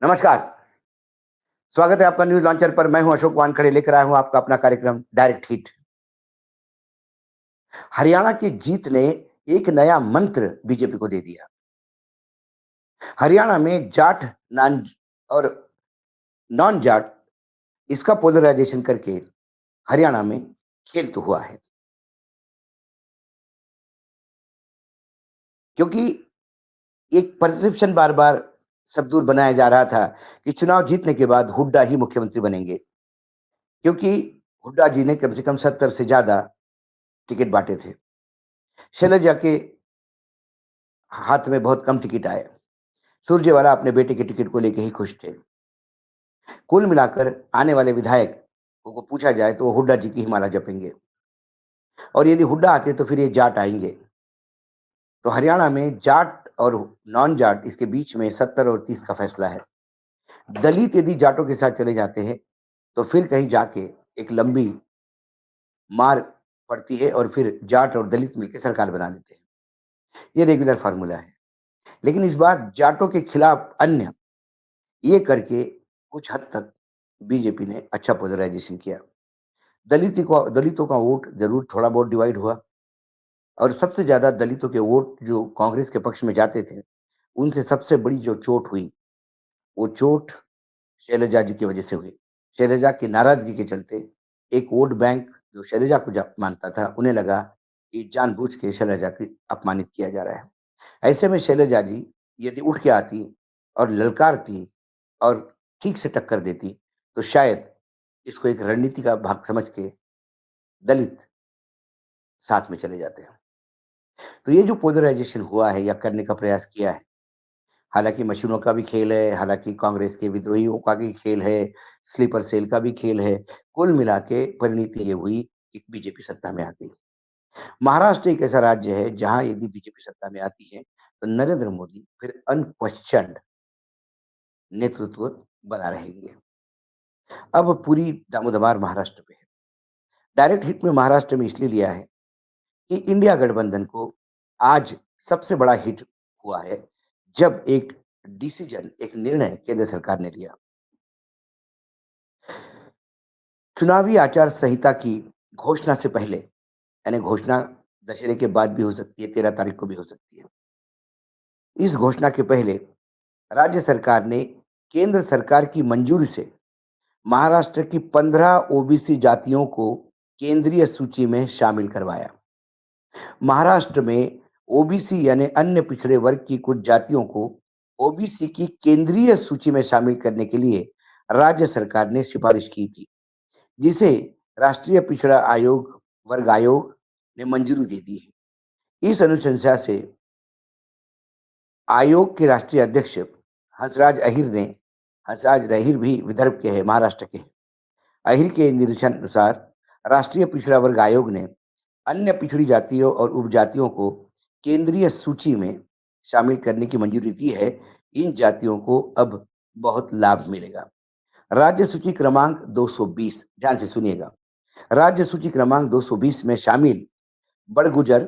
नमस्कार, स्वागत है आपका न्यूज़ लॉन्चर पर। मैं हूं अशोक वानखड़े, लेकर आया हूं आपका अपना कार्यक्रम डायरेक्ट हिट। हरियाणा की जीत ने एक नया मंत्र बीजेपी को दे दिया। हरियाणा में जाट नान और नॉन जाट इसका पोलराइजेशन करके हरियाणा में खेल तो हुआ है। क्योंकि एक परसेप्शन बार-बार सबदूर बनाया जा रहा था कि चुनाव जीतने के बाद हुड्डा ही मुख्यमंत्री बनेंगे। क्योंकि हुड्डा जी ने कम से कम 70 से ज़्यादा टिकट बाँटे थे। शैलजा के हाथ में बहुत कम टिकट आए। सुरजेवाला अपने बेटे के टिकट को लेके ही खुश थे। कुल मिलाकर आने वाले विधायकों को पूछा जाए तो वो हुड्डा जी की ही माला जपेंगे, और यदि हुड्डा आते तो फिर ये जाट आएँगे। तो हरियाणा में जाट और नॉन जाट इसके बीच में 70 और 30 का फैसला है। दलित यदि जाटों के साथ चले जाते हैं, तो फिर कहीं जाके एक लंबी मार पड़ती है और फिर जाट और दलित मिलके सरकार बना देते हैं। ये रेगुलर फ़ॉर्मूला है। लेकिन इस बार जाटों के खिलाफ अन्य ये करके कुछ हद तक बीजेपी ने अच्छा पोलराइज़ेशन किया। दलितों का वोट ज़रूर थोड़ा बहुत डिवाइड हुआ, और सबसे ज़्यादा दलितों के वोट जो कांग्रेस के पक्ष में जाते थे, उनसे सबसे बड़ी जो चोट हुई, वो चोट शैलजा जी की वजह से हुई। शैलजा की नाराज़गी के चलते एक वोट बैंक जो शैलजा को मानता था, उन्हें लगा कि जानबूझ के शैलजा की अपमानित किया जा रहा है। ऐसे में शैलजा जी यदि उठ के आती और ललकारती और ठीक से टक्कर देती, तो शायद इसको एक रणनीति का भाग समझ के दलित साथ में चले जाते हैं। तो ये जो पोलराइजेशन हुआ है या करने का प्रयास किया है, हालाँकि मशीनों का भी खेल है, हालाँकि कांग्रेस के विद्रोहियों का भी खेल है, स्लीपर सेल का भी खेल है। कुल मिला के परिणति ये हुई कि बीजेपी सत्ता में आ गई। महाराष्ट्र एक ऐसा राज्य है जहाँ यदि बीजेपी सत्ता में आती है, तो नरेंद्र मोदी फिर अनक्वेश्चन्ड नेतृत्व बना रहेंगे। अब पूरी दामोदमार महाराष्ट्र पे है। डायरेक्ट हिट में महाराष्ट्र में इसलिए लिया है कि इंडिया गठबंधन को आज सबसे बड़ा हिट हुआ है, जब एक निर्णय केंद्र सरकार ने लिया। चुनावी आचार संहिता की घोषणा से पहले, यानी घोषणा दशहरे के बाद भी हो सकती है, 13 तारीख को भी हो सकती है। इस घोषणा के पहले राज्य सरकार ने केंद्र सरकार की मंजूरी से महाराष्ट्र की 15 ओबीसी जातियों को केंद्रीय सूची में शामिल करवाया। महाराष्ट्र में ओबीसी यानी अन्य पिछड़े वर्ग की कुछ जातियों को ओबीसी की केंद्रीय सूची में शामिल करने के लिए राज्य सरकार ने सिफारिश की थी, जिसे राष्ट्रीय पिछड़ा आयोग वर्ग आयोग ने मंजूरी दे दी है। इस अनुशंसा से आयोग के राष्ट्रीय अध्यक्ष हंसराज अहीर भी विदर्भ के हैं, महाराष्ट्र के हैं। अहीर के निर्देशानुसार राष्ट्रीय पिछड़ा वर्ग आयोग ने अन्य पिछड़ी जातियों और उपजातियों को केंद्रीय सूची में शामिल करने की मंजूरी दी है। इन जातियों को अब बहुत लाभ मिलेगा। राज्य सूची क्रमांक 220, ध्यान से सुनिएगा। राज्य सूची क्रमांक 220 में शामिल बड़ गुजर,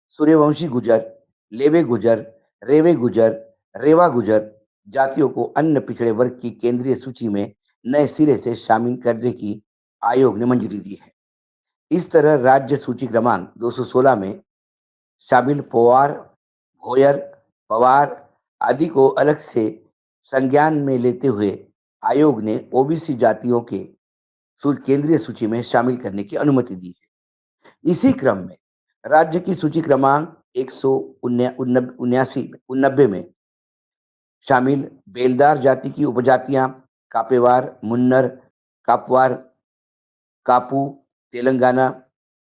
सूर्यवंशी गुजर, लेवे गुजर, रेवे गुजर, रेवा गुजर जातियों को अन्य पिछड़े वर्ग की केंद्रीय सूची में नए सिरे से शामिल करने की आयोग ने मंजूरी दी है। इस तरह राज्य सूची क्रमांक 216 में शामिल पोवार, भोयर, पवार आदि को अलग से संज्ञान में लेते हुए आयोग ने ओबीसी जातियों के केंद्रीय सूची में शामिल करने की अनुमति दी है। इसी क्रम में राज्य की सूची क्रमांक 179 में शामिल बेलदार जाति की उपजातियां कापेवार, मुन्नर, कापवार, कापू, तेलंगाना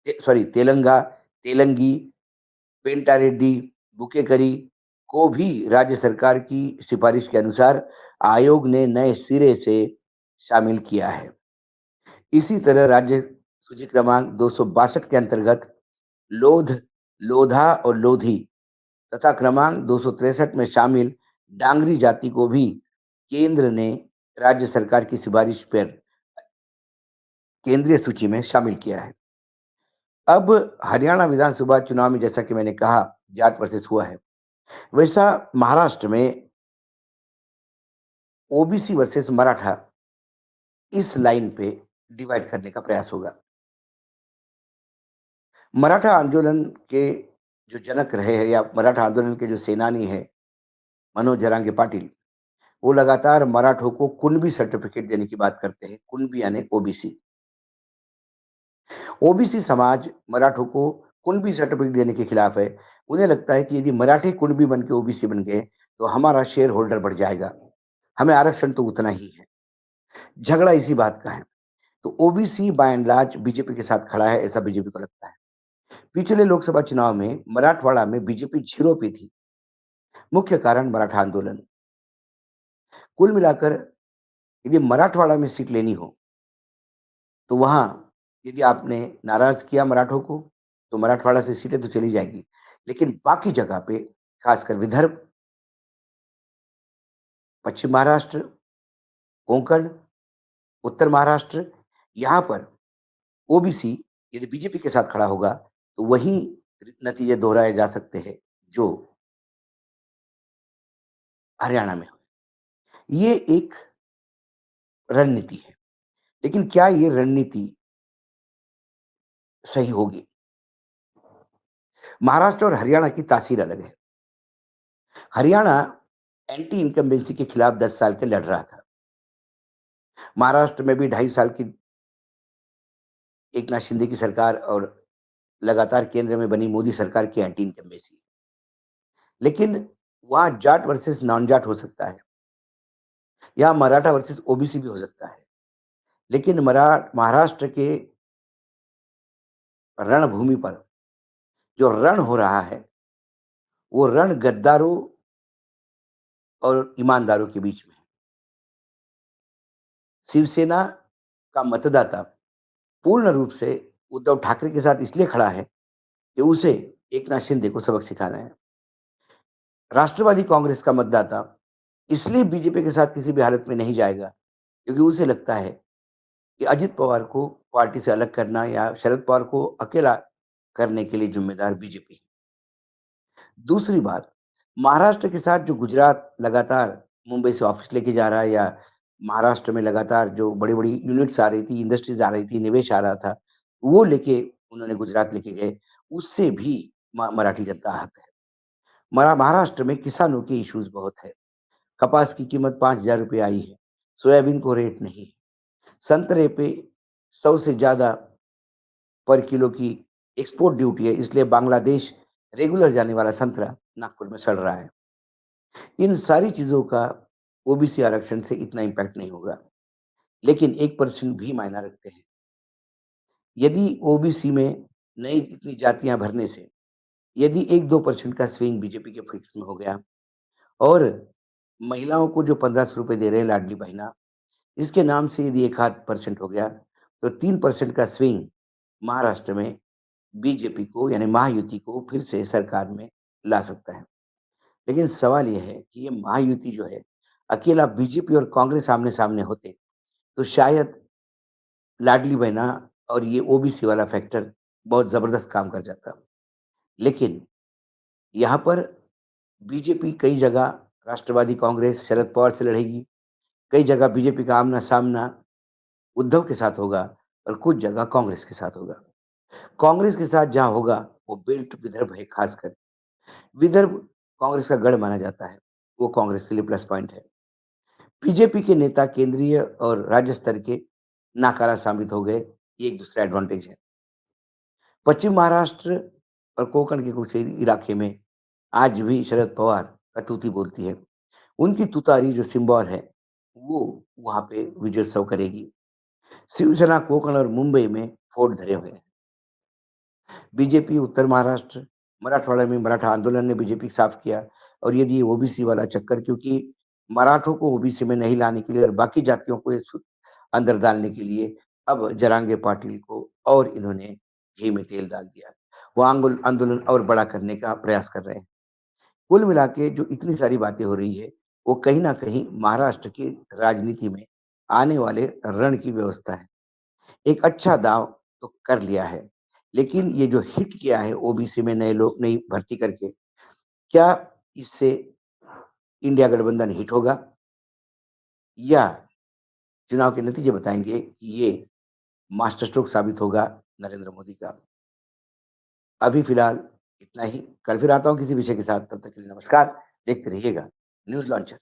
तेलंगा, तेलंगी, पेंटारेड्डी, बुकेकरी को भी राज्य सरकार की सिफारिश के अनुसार आयोग ने नए सिरे से शामिल किया है। इसी तरह राज्य सूची क्रमांक 262 के अंतर्गत लोध, लोधा और लोधी तथा क्रमांक 263 में शामिल डांगरी जाति को भी केंद्र ने राज्य सरकार की सिफारिश पर केंद्रीय सूची में शामिल किया है। अब हरियाणा विधानसभा चुनाव में जैसा कि मैंने कहा जाट वर्सेस हुआ है, वैसा महाराष्ट्र में ओबीसी वर्सेस मराठा इस लाइन पे डिवाइड करने का प्रयास होगा। मराठा आंदोलन के जो जनक रहे हैं या मराठा आंदोलन के जो सेनानी हैं, मनोज जरांगे पाटिल, वो लगातार मराठों को कुणबी सर्टिफिकेट देने की बात करते हैं। कुणबी यानी ओबीसी। ओबीसी समाज मराठों को कुणबी सर्टिफिकेट देने के खिलाफ है। उन्हें लगता है कि यदि मराठी कुणबी बन के ओबीसी बन गए, तो हमारा शेयर होल्डर बढ़ जाएगा। हमें आरक्षण तो उतना ही है। झगड़ा इसी बात का है। तो OBC by and large BJP के साथ खड़ा है, ऐसा बीजेपी को लगता है। पिछले लोकसभा चुनाव में मराठवाड़ा में बीजेपी 0 पे थी। मुख्य कारण मराठा आंदोलन। कुल मिलाकर यदि मराठवाड़ा में सीट लेनी हो, तो वहाँ यदि आपने नाराज़ किया मराठों को, तो मराठवाड़ा से सीटें तो चली जाएगी। लेकिन बाकी जगह पे, खासकर विदर्भ, पश्चिम महाराष्ट्र, कोंकण, उत्तर महाराष्ट्र, यहाँ पर ओबीसी यदि बीजेपी के साथ खड़ा होगा, तो वही नतीजे दोहराए जा सकते हैं, जो हरियाणा में हुए। ये एक रणनीति है। लेकिन क्या ये रणनीति सही होगी? महाराष्ट्र और हरियाणा की तासीर अलग है। हरियाणा एंटी इनकम्बेंसी के खिलाफ 10 साल के लड़ रहा था। महाराष्ट्र में भी 2.5 साल की एकनाथ शिंदे की सरकार और लगातार केंद्र में बनी मोदी सरकार की एंटी इनकम्बेंसी। लेकिन वहाँ जाट वर्सेस नॉन जाट हो सकता है। यहाँ मराठा वर्सेस ओबीसी भी हो सकता है। लेकिन महाराष्ट्र के रणभूमि पर जो रण हो रहा है, वो रण गद्दारों और ईमानदारों के बीच में है। शिवसेना का मतदाता पूर्ण रूप से उद्धव ठाकरे के साथ इसलिए खड़ा है कि उसे एकनाथ शिंदे को सबक सिखाना है। राष्ट्रवादी कांग्रेस का मतदाता इसलिए बीजेपी के साथ किसी भी हालत में नहीं जाएगा, क्योंकि उसे लगता है कि अजित पवार को पार्टी से अलग करना या शरद पवार को अकेला करने के लिए जिम्मेदार बीजेपी है। दूसरी बात, महाराष्ट्र के साथ जो गुजरात लगातार मुंबई से ऑफिस लेके जा रहा है, या महाराष्ट्र में लगातार जो बड़ी-बड़ी यूनिट्स आ रही थी, इंडस्ट्रीज़ आ रही थी, निवेश आ रहा था, वो लेके उन्होंने गुजरात लेके गए, उससे भी मराठी जनता आहत है। महाराष्ट्र में किसानों के इश्यूज़ बहुत है। कपास की कीमत ₹5000 आई है, सोयाबीन को रेट नहीं है। संतरे पे 100 से ज़्यादा पर किलो की एक्सपोर्ट ड्यूटी है, इसलिए बांग्लादेश रेगुलर जाने वाला संतरा नागपुर में सड़ रहा है। इन सारी चीज़ों का ओबीसी आरक्षण से इतना इम्पैक्ट नहीं होगा, लेकिन 1% भी मायना रखते हैं। यदि ओबीसी में नई इतनी जातियाँ भरने से यदि 1-2% का स्विंग बीजेपी के फिक्स में हो गया, और महिलाओं को जो ₹1500 दे रहे हैं लाडली बहना, इसके नाम से यदि 1 आध परसेंट हो गया, तो 3% का स्विंग महाराष्ट्र में बीजेपी को यानी महायुति को फिर से सरकार में ला सकता है। लेकिन सवाल ये है कि ये महायुति जो है, अकेला बीजेपी और कांग्रेस आमने-सामने होते, तो शायद लाडली बहना और ये ओबीसी वाला फैक्टर बहुत ज़बरदस्त काम कर जाता। लेकिन यहाँ पर बीजेपी कई जगह राष्ट्रवादी कांग्रेस शरद पवार से लड़ेगी, कई जगह बीजेपी का आमना-सामना उद्धव के साथ होगा, और कुछ जगह कांग्रेस के साथ होगा। कांग्रेस के साथ जहाँ होगा, वो बेल्ट विदर्भ है खासकर। विदर्भ कांग्रेस का गढ़ माना जाता है, वो कांग्रेस के लिए प्लस पॉइंट है। बीजेपी के नेता केंद्रीय और राज्य स्तर के नाकारा साबित हो गए, ये एक दूसरा एडवांटेज है। पश्चिम महाराष्ट्र और कोंकण के कुछ इलाके में आज भी शरद पवार कतूती बोलती है। उनकी तुतारी जो सिंबल है, वो वहाँ पे विजयोत्सव करेगी। शिवसेना कोंकण और मुंबई में फोर्ट धरे हुए हैं। बीजेपी उत्तर महाराष्ट्र, मराठवाड़ा में मराठा आंदोलन ने बीजेपी साफ किया, और यदि ये ओबीसी वाला चक्कर, क्योंकि मराठों को ओबीसी में नहीं लाने के लिए और बाकी जातियों को अंदर डालने के लिए अब जरांगे पाटिल को और इन्होंने घी में तेल डाल दिया। वो आंदोलन और बड़ा करने का प्रयास कर रहे हैं। कुल मिला के जो इतनी सारी बातें हो रही है, वो कहीं न कहीं महाराष्ट्र की राजनीति में आने वाले रण की व्यवस्था है। एक अच्छा दाँव तो कर लिया है, लेकिन ये जो हिट किया है ओबीसी में नए लोग नई भर्ती करके, क्या इससे इंडिया गठबंधन हिट होगा? या चुनाव के नतीजे बताएँगे कि ये मास्टर स्ट्रोक साबित होगा नरेंद्र मोदी का। अभी फ़िलहाल इतना ही, कल फिर आता हूँ किसी विषय के साथ, तब तक के लिए नमस्कार, देखते रहिएगा न्यूज़ लॉन्चर।